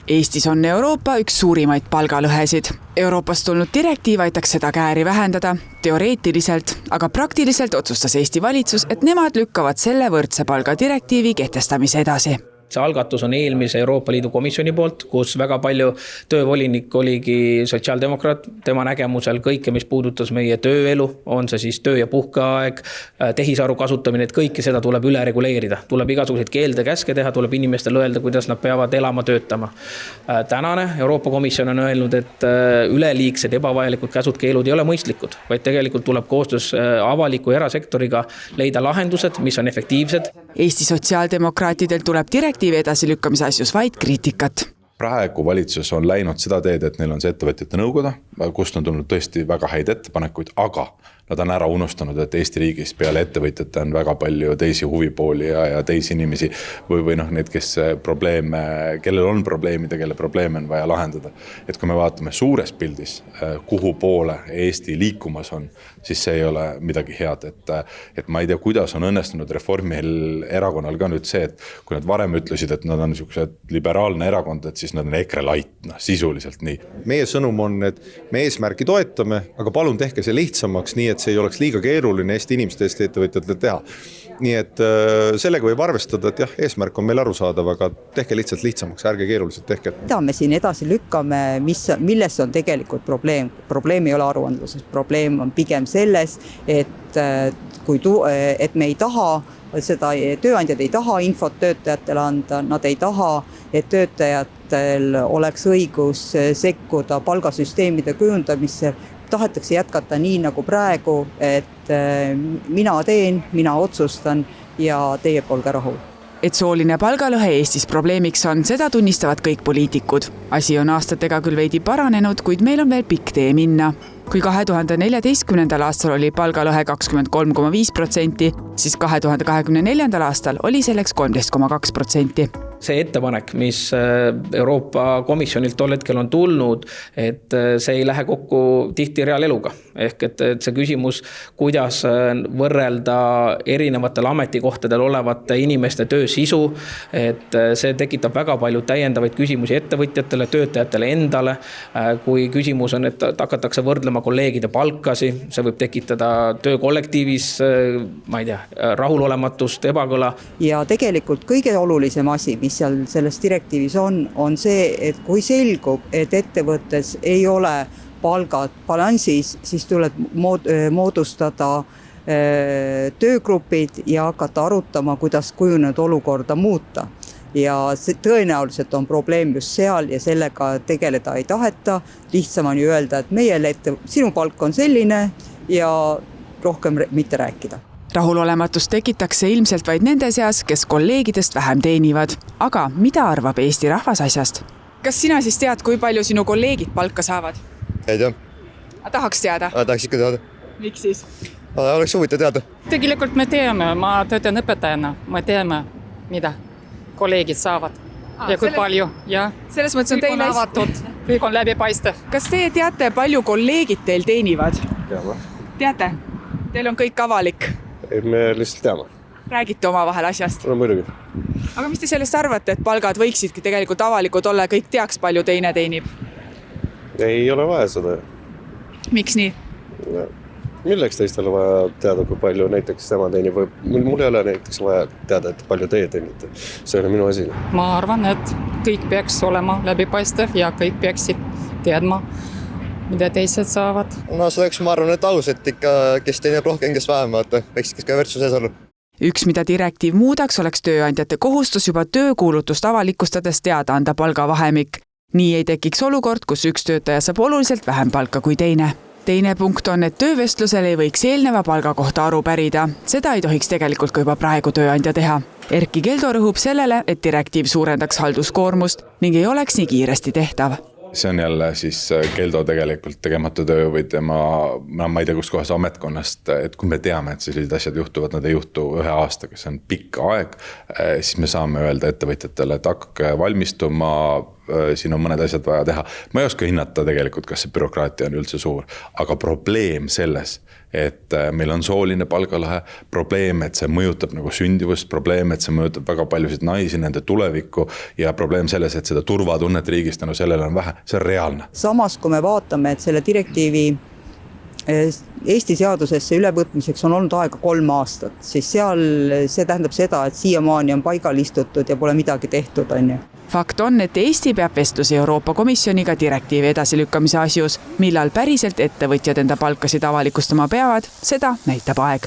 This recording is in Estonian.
Eestis on Euroopa üks suurimaid palgalõhesid. Euroopast tulnud direktiiv aitaks seda kääri vähendada, teoreetiliselt, aga praktiliselt otsustas Eesti valitsus, et nemad lükkavad selle võrdse palga direktiivi kehtestamise edasi. See algatus on eelmise Euroopa Liidu komisjoni poolt, kus väga palju töövolinik oligi sotsiaaldemokraat. Tema nägemusel kõike, mis puudutas meie tööelu, on see siis töö- ja puhkeaeg, tehisaru kasutamine, et kõike seda tuleb üle reguleerida. Tuleb igasuguseid keelde käske teha, tuleb inimestele öelda, kuidas nad peavad elama, töötama. Tänane Euroopa Komisjon on öelnud, et üleliigsed ebavajalikud käsud, keelud ei ole mõistlikud, vaid tegelikult tuleb koostöös avaliku ja erasektoriga leida lahendused, mis on efektiivsed. Eesti sotsiaaldemokraatidel tuleb direktiivi edasilükkamise asjus vaid kriitikat. Praegu valitsus on läinud seda teed, et neil on see ettevõtjate nõukoda, kust on tulnud tõesti väga häid ettepanekuid, aga nad on ära unustanud, et Eesti riigis peale ettevõtjate on väga palju teisi huvipooli ja teisi inimesi või need, kes kellel on probleemid ja kelle probleeme on vaja lahendada. Et kui me vaatame suures pildis, kuhu poole Eesti liikumas on, siis see ei ole midagi head. Et ma ei tea, kuidas on õnnestunud Reformierakonnal ka nüüd see, et kui nad varem ütlesid, et nad on liberaalne erakond, et siis nad on EKRE light, sisuliselt nii. Meie sõnum on, et me eesmärki toetame, aga palun tehke see lihtsamaks nii, et see ei oleks liiga keeruline Eesti inimeste Eesti ettevõtjatele teha. Nii et sellega võib arvestada, et jah, eesmärk on meil arusaadav, aga tehke lihtsalt lihtsamaks, ärge keeruliselt tehke. Mida me siin edasi lükkame, milles on tegelikult probleem? Probleem ei ole aruandluses, probleem on pigem selles, et me ei taha seda, tööandjad ei taha infot töötajatele anda, nad ei taha, et töötajatel oleks õigus sekkuda palgasüsteemide kujundamisse. Tahetakse jätkata nii nagu praegu, et mina otsustan ja teie polge rahul. Et sooline palgalõhe Eestis probleemiks on, seda tunnistavad kõik poliitikud. Asi on aastatega küll veidi paranenud, kuid meil on veel pikk tee minna. Kui 2014. aastal oli palgalõhe 23,5%, siis 2024. aastal oli selleks 13,2%. See ettepanek, mis Euroopa Komisjonilt tol hetkel on tulnud, et see ei lähe kokku tihti reaaleluga. Ehk et see küsimus, kuidas võrrelda erinevatel ametikohtadel olevate inimeste töö sisu, et see tekitab väga palju täiendavaid küsimusi ettevõtjatele, töötajatele endale. Kui küsimus on, et hakatakse võrdlema kolleegide palkasi, see võib tekitada töökollektiivis, ma ei tea, rahulolematust, ebakõla. Ja tegelikult kõige olulisem asi, mis seal selles direktiivis on see, et kui selgub, et ettevõttes ei ole palgad balansis, siis tuleb moodustada töögrupid ja hakata arutama, kuidas kujunenud olukorda muuta. Ja tõenäoliselt on probleem just seal ja sellega tegeleda ei taheta. Lihtsam on ju öelda, et sinu palk on selline ja rohkem mitte rääkida. Rahulolematus tekitakse ilmselt vaid nende seas, kes kolleegidest vähem teenivad. Aga mida arvab Eesti rahvas asjast? Kas sina siis tead, kui palju sinu kolleegid palka saavad? Ei tea. Tahaks teada? Tahaks ikka teada. Miks siis? Oleks huvitav teada. Tegelikult me teame, ma töötan õpetajana, me teame, mida kolleegid saavad ja kui palju. Ja. Selles mõttes on teile avatud, kõik on läbipaistev. Kas teie teate, palju kolleegid teil teenivad? Teate? Teil on kõik avalik. Me lihtsalt teame. Räägite oma vahel asjast? No muidugi. Aga mis te sellest arvate, et palgad võiksidki tegelikult avalikud olla ja kõik teaks, palju teine teenib? Ei ole vaja seda. Miks nii? Milleks teistel vaja teada, kui palju näiteks tema teenib? Mul ei ole näiteks vaja teada, et palju teie teenite. See on minu asi. Ma arvan, et kõik peaks olema läbipaistev ja kõik peaksid teadma, mida teised saavad. No selleks ma arvan, et ausalt ikka, kes teenib rohkem, kes vähem, võiks ka võrdsuses olla. Üks, mida direktiiv muudaks, oleks tööandjate kohustus juba töökuulutust avalikustades teada anda palgavahemik. Nii ei tekiks olukord, kus üks töötaja saab oluliselt vähem palka kui teine. Teine punkt on, et töövestlusel ei võiks eelneva palga kohta aru pärida. Seda ei tohiks tegelikult ka juba praegu tööandja teha. Erkki Keldo rõhub sellele, et direktiiv suurendaks halduskoormust ning ei oleks nii kiiresti tehtav. See on jälle siis Keldo tegelikult tegemata töö või ma ei tea, kus kohas ametkonnast, et kui me teame, et sellised asjad juhtuvad, nad ei juhtu 1 aastaga, see on pikk aeg, siis me saame öelda ettevõtjatele, et hakake valmistuma, siin on mõned asjad vaja teha. Ma ei oska hinnata tegelikult, kas see bürokraatia on üldse suur, aga probleem selles, et meil on sooline palgalõhe, probleem, et see mõjutab nagu sündivust, probleem, et see mõjutab väga paljusid naisi, nende tulevikku ja probleem selles, et seda turvatunnet riigist sellele on vähe, see on reaalne. Samas, kui me vaatame, et selle direktiivi Eesti seadusesse ülevõtmiseks on olnud aega 3 aastat, siis see tähendab seda, et siiamaani on paigal istutud ja pole midagi tehtud, on ju. Fakt on, et Eesti peab vestlusi Euroopa Komisjoniga direktiivi edasilükkamise asjus, millal päriselt ettevõtjad enda palkasid avalikustama peavad, seda näitab aeg.